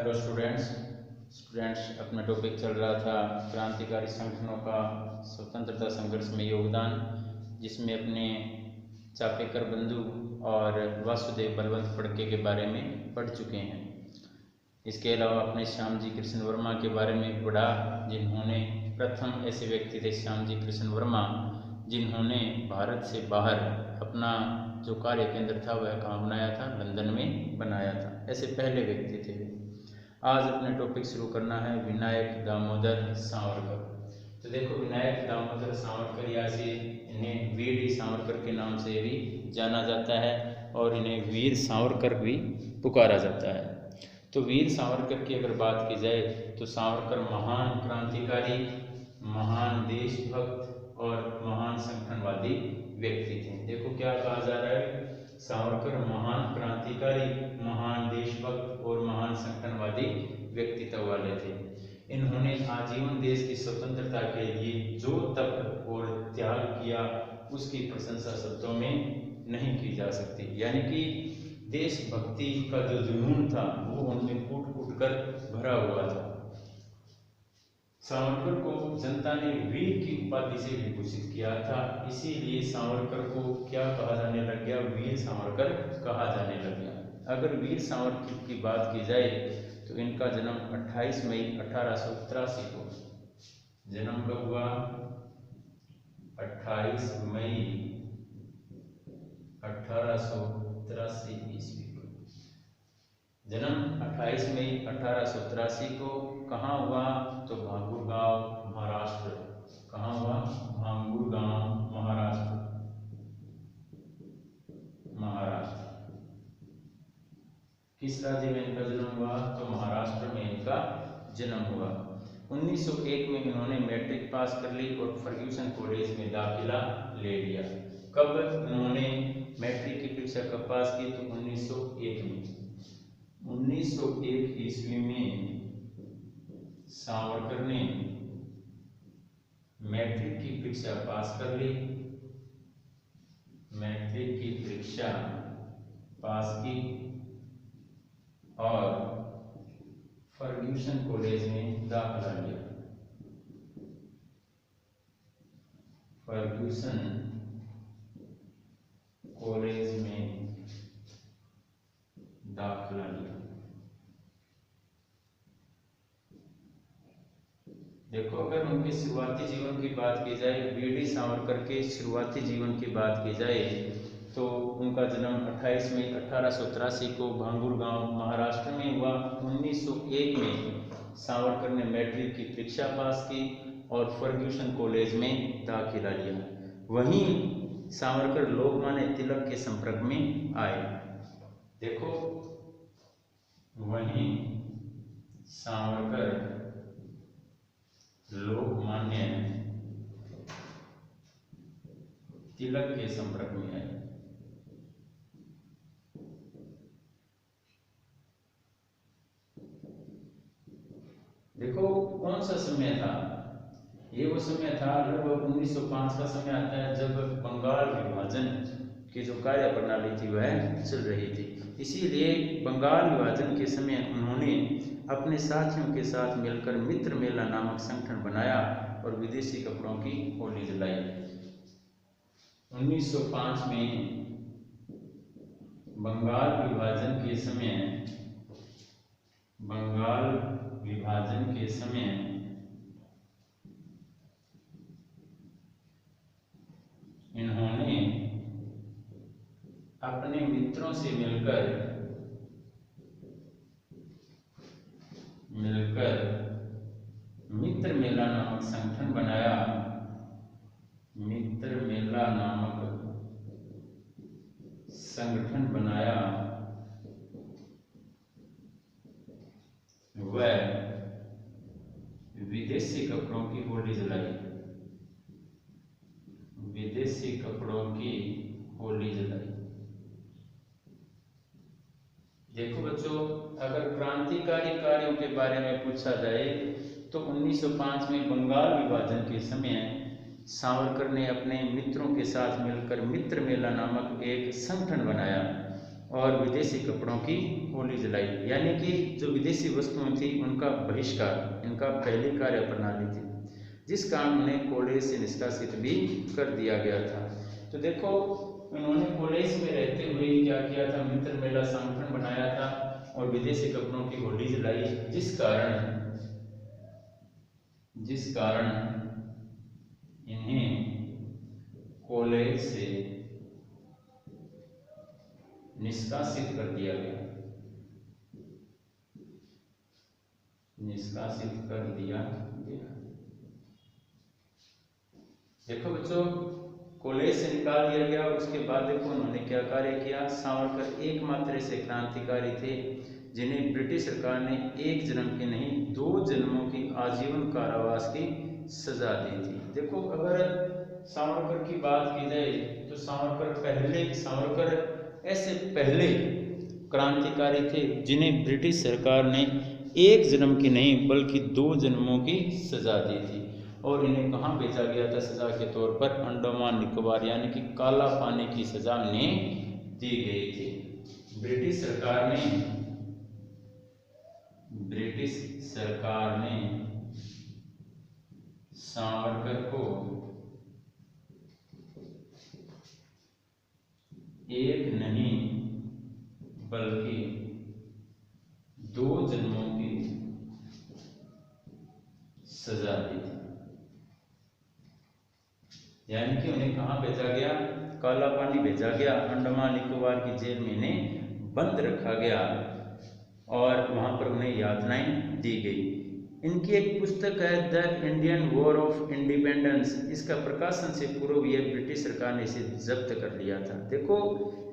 Hello students अपना topic चल रहा था क्रांतिकारी संगठनों का स्वतंत्रता संघर्ष में योगदान, जिसमें अपने चापेकर बंधु और वासुदेव बलवंत फड़के के बारे में पढ़ चुके हैं। इसके अलावा अपने श्याम जी कृष्ण वर्मा के बारे में पढ़ा, जिन्होंने प्रथम ऐसे व्यक्ति थे श्याम जी कृष्ण वर्मा जिन्होंने भारत से बाहर अपना जो कार्य केंद्र था वह कहाँ बनाया था, लंदन में बनाया था। ऐसे पहले व्यक्ति थे। आज अपने टॉपिक शुरू करना है विनायक दामोदर सावरकर। तो देखो, विनायक दामोदर सावरकर या से इन्हें वीर डी सावरकर के नाम से भी जाना जाता है और इन्हें वीर सावरकर भी पुकारा जाता है। तो वीर सावरकर की अगर बात की जाए तो सावरकर महान क्रांतिकारी, महान देशभक्त और महान संगठनवादी व्यक्ति थे। देखो क्या कहा जा रहा है, सावरकर महान क्रांतिकारी, महान देशभक्त और महान संगठनवादी व्यक्तित्व वाले थे। इन्होंने आजीवन देश की स्वतंत्रता के लिए जो तप और त्याग किया उसकी प्रशंसा शब्दों में नहीं की जा सकती। यानी कि देशभक्ति का जो जुनून था वो उनमें कूट कूट कर भरा हुआ था। सावरकर को जनता ने वीर की उपाधि से विभूषित किया था, इसीलिए सावरकर को क्या कहा जाने लग गया, वीर सावरकर कहा जाने लग गया। अगर वीर सावरकर की बात की जाए तो इनका जन्म 28 मई 1883 को, जन्म कब हुआ, 28 मई 1883 ईस्वी को जन्म 28 मई 1883 को कहाँ हुआ, तो भांगुरगांव महाराष्ट्र। कहाँ हुआ, भांगुरगांव महाराष्ट्र। किस राज्य में इनका जन्म हुआ, तो महाराष्ट्र में इनका जन्म हुआ। 1901 में इन्होंने मैट्रिक पास कर ली और फर्ग्यूसन कॉलेज में दाखिला ले लिया। कब इन्होंने मैट्रिक की परीक्षा कब पास की, तो 1901 में। 1901 ईस्वी में सावरकर ने मैट्रिक की परीक्षा पास कर ली, मैट्रिक की परीक्षा पास की और फर्ग्यूसन कॉलेज में दाखिला लिया। फर्ग्यूसन कॉलेज में दाखिला लिया। देखो, अगर उनके शुरुआती जीवन की बात की जाए, वीर डी सावरकर के शुरुआती जीवन की बात की जाए तो उनका जन्म 28 मई 1883 को भांगुरगांव महाराष्ट्र में हुआ। 1901 में सावरकर ने मैट्रिक की परीक्षा पास की और फर्ग्यूसन कॉलेज में दाखिला लिया। वहीं सावरकर लोकमान्य तिलक के संपर्क में आए। देखो, वहीं सावरकर लोकमान्य तिलक के संपर्क में आए। देखो, कौन सा समय था ये, वो समय था लगभग 1905 का समय आता है, जब बंगाल विभाजन की जो कार्य प्रणाली थी वह चल रही थी। इसीलिए बंगाल विभाजन के समय उन्होंने अपने साथियों के साथ मिलकर मित्र मेला नामक संगठन बनाया और विदेशी कपड़ों की होली जलाई। 1905 में बंगाल विभाजन के समय इन्होंने अपने मित्रों से मिलकर मित्र मेला नामक संगठन बनाया। मित्र मेला नामक संगठन बनाया, वह विदेशी कपड़ों की होली जलाई। विदेशी कपड़ों की होली जलाई। देखो बच्चों, अगर क्रांतिकारी कार्यों के बारे में पूछा जाए तो 1905 में बंगाल विभाजन के समय सावरकर ने अपने मित्रों के साथ मिलकर मित्र मेला नामक एक संगठन बनाया और विदेशी कपड़ों की होली जलाई, यानी कि जो विदेशी वस्तुएं थी उनका बहिष्कार इनका पहली कार्य प्रणाली थी, जिस कारण उन्हें कॉलेज से निष्कासित भी कर दिया गया था। तो देखो उन्होंने कॉलेज में रहते हुए क्या किया था, मित्र मेला संगठन बनाया था और विदेशी कपड़ों की होली जलाई, जिस कारण इन्हें कॉलेज से निष्कासित कर दिया गया, देखो बच्चों कॉलेज से निकाल दिया गया। उसके बाद देखो उन्होंने क्या कार्य किया। सावरकर एकमात्र ऐसे क्रांतिकारी थे जिन्हें ब्रिटिश सरकार ने एक जन्म की नहीं 2 जन्मों की आजीवन कारावास की सजा दी थी। देखो अगर सावरकर की बात की जाए तो सावरकर ऐसे पहले क्रांतिकारी थे जिन्हें ब्रिटिश सरकार ने एक जन्म की नहीं बल्कि 2 जन्मों की सजा दी थी। और इन्हें कहाँ भेजा गया था सजा के तौर पर, अंडमान निकोबार, यानी कि काला पानी की सजा इन्हें दी गई थी। ब्रिटिश सरकार ने सावरकर को एक नहीं बल्कि 2 जन्मों की सजा दी थी, यानी कि उन्हें कहाँ भेजा गया, काला पानी भेजा गया, अंडमान निकोबार की जेल में इन्हें बंद रखा गया और वहां पर उन्हें यातनाएं दी गई। इनकी एक पुस्तक है the Indian war of independence, इसका प्रकाशन से पूर्व यह ब्रिटिश सरकार ने इसे जब्त कर लिया था। देखो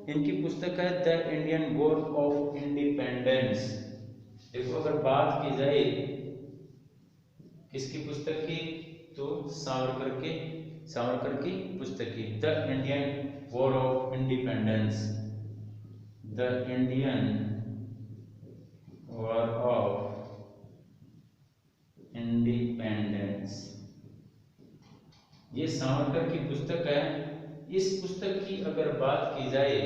इनकी पुस्तक है the Indian war of independence. देखो अगर बात की जाए किसकी पुस्तक की, तो सावरकर की पुस्तक की the Indian war of independence, the Indian war of independence, ये सावरकर की पुस्तक है। इस पुस्तक की अगर बात की जाए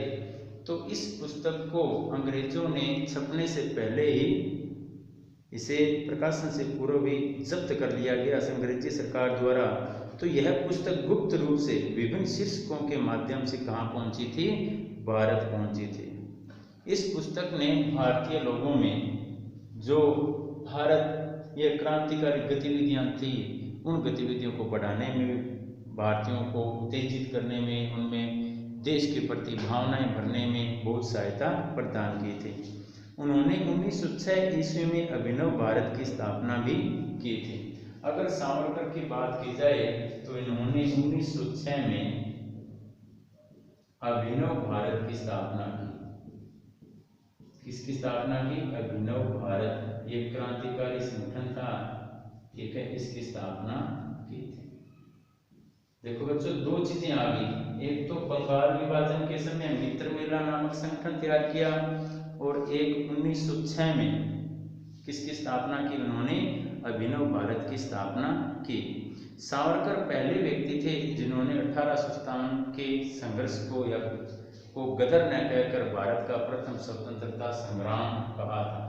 तो इस पुस्तक को अंग्रेजों ने छपने से पहले ही इसे प्रकाशन से पूर्व ही जब्त कर लिया गया अंग्रेजी सरकार द्वारा। तो यह पुस्तक गुप्त रूप से विभिन्न शीर्षकों के माध्यम से कहाँ पहुंची थी, भारत पहुंची थी। इस पुस्तक ने भारतीय लोगों में जो भारत ये क्रांतिकारी गतिविधियां थी उन गतिविधियों को बढ़ाने में, भारतीयों को उत्तेजित करने में, उनमें देश के प्रति भावनाएं भरने में बहुत सहायता प्रदान की थी। उन्होंने 1906 ईस्वी में अभिनव भारत की स्थापना भी की थी। अगर सावरकर की बात की जाए तो इन्होंने 1906 में अभिनव भारत की स्थापना की। किसकी स्थापना की, अभिनव भारत, ये क्रांतिकारी संगठन था, ठीक है, इसकी स्थापना की थी। देखो बच्चों 2 चीजें आ गई, एक तो बंगाल विभाजन के समय मित्र मेला नामक संगठन तैयार किया और एक 1906 में किसकी स्थापना की, उन्होंने अभिनव भारत की स्थापना की। सावरकर पहले व्यक्ति थे जिन्होंने 1857 के संघर्ष को गदर न कहकर भारत का प्रथम स्वतंत्रता संग्राम कहा था।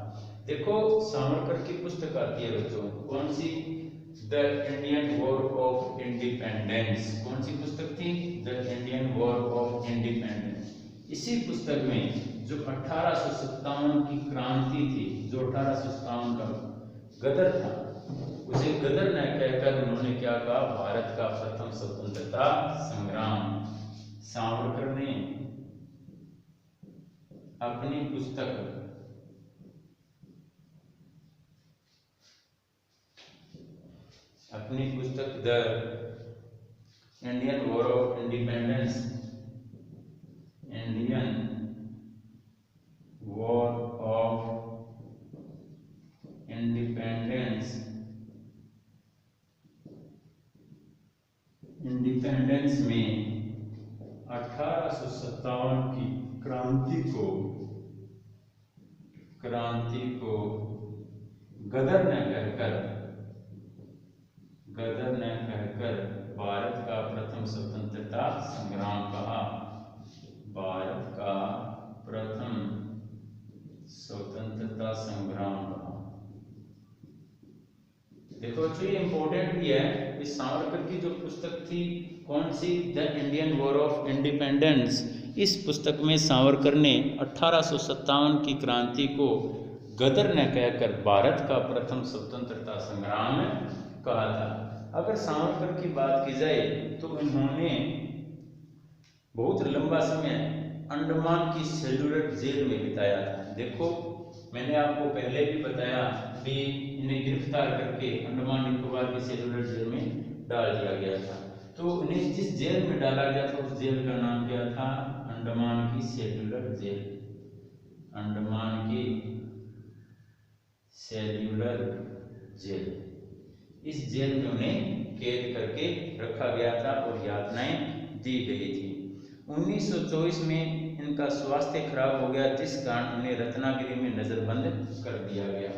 देखो सावरकर की पुस्तक आती है बच्चों, कौन सी, the Indian war of independence. कौन सी पुस्तक थी, the Indian war of independence. इसी पुस्तक में जो 1857 की क्रांति थी, जो 1857 का गदर था, उसे गदर न कहकर उन्होंने क्या कहा, भारत का प्रथम स्वतंत्रता संग्राम। सावरकर ने अपनी पुस्तक the Indian war of independence, Indian war of independence में 1857 की क्रांति को गदर न कहकर भारत का प्रथम स्वतंत्रता संग्राम कहा, भारत का प्रथम बच्चों ये इम्पोर्टेंट भी है कि सावरकर की जो पुस्तक थी कौन सी, the Indian war of independence, इस पुस्तक में सावरकर ने 1857 की क्रांति को गदर न कहकर भारत का प्रथम स्वतंत्रता संग्राम कहा था। अगर सावरकर की बात की जाए तो इन्होंने बहुत लंबा समय अंडमान की सेल्युलर जेल में बिताया था। देखो मैंने आपको पहले भी बताया कि इन्हें गिरफ्तार करके अंडमान निकोबार की सेल्युलर जेल में डाल दिया गया था। तो इन्हें जिस जेल में डाला गया था उस जेल का नाम क्या था, अंडमान की सेल्युलर जेल। अंडमान की सेल्युलर जेल, इस जेल में उन्हें कैद करके रखा गया था और यातनाएं दी गई थी। 1924 में इनका स्वास्थ्य खराब हो गया जिस कारण उन्हें रत्नागिरी में नजरबंद कर दिया गया।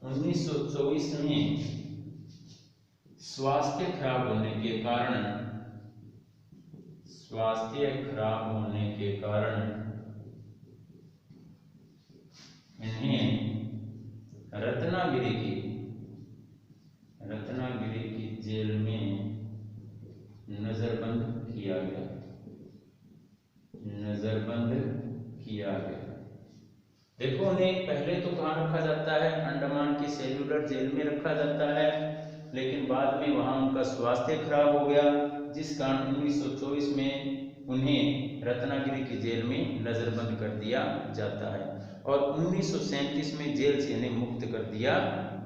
1924 में स्वास्थ्य खराब होने के कारण इन्हें रत्नागिरी की जेल में नजरबंद किया गया। देखो उन्हें पहले तो कहाँ रखा जाता है, अंडमान की सेल्युलर जेल में रखा जाता है, लेकिन बाद में वहाँ उनका स्वास्थ्य खराब हो गया जिस कारण 1924 में उन्हें रत्नागिरी की जेल में नजरबंद कर दिया जाता है और 1937 में जेल से इन्हें मुक्त कर दिया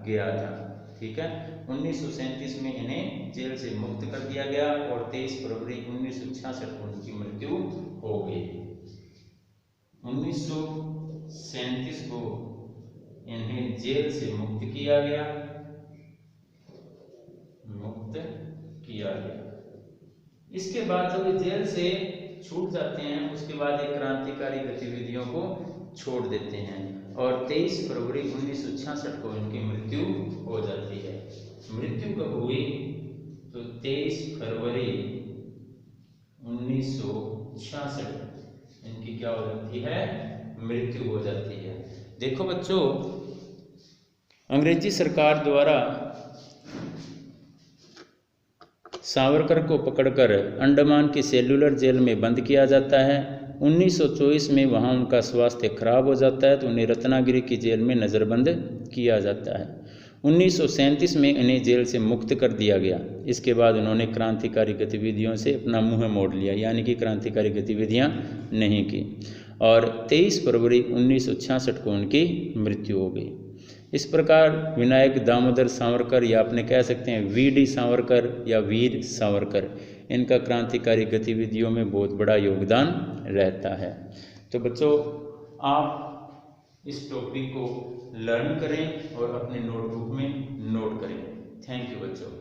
गया था। ठीक है, 1937 में इन्हें जेल से मुक्त कर दिया गया और 23 फरवरी 1966 को उनकी मृत्यु हो गई। 1937 को इन्हें जेल से मुक्त किया गया। इसके बाद जब जेल से छूट जाते हैं उसके बाद एक क्रांतिकारी गतिविधियों को छोड़ देते हैं और 23 फरवरी 1966 को इनकी मृत्यु हो जाती है। मृत्यु कब हुई तो 23 फरवरी 1966 इनकी क्या हो जाती है, मृत्यु हो जाती है। देखो बच्चों, अंग्रेजी सरकार द्वारा सावरकर को पकड़कर अंडमान की सेल्युलर जेल में बंद किया जाता है। 1924 में वहाँ उनका स्वास्थ्य खराब हो जाता है तो उन्हें रत्नागिरी की जेल में नज़रबंद किया जाता है। 1937 में इन्हें जेल से मुक्त कर दिया गया। इसके बाद उन्होंने क्रांतिकारी गतिविधियों से अपना मुंह मोड़ लिया, यानी कि क्रांतिकारी गतिविधियां नहीं की और 23 फरवरी 1966 को उनकी मृत्यु हो गई। इस प्रकार विनायक दामोदर सावरकर या अपने कह सकते हैं वीडी सावरकर या वीर सावरकर, इनका क्रांतिकारी गतिविधियों में बहुत बड़ा योगदान रहता है। तो बच्चों, आप इस टॉपिक को लर्न करें और अपने नोटबुक में नोट करें। थैंक यू बच्चों।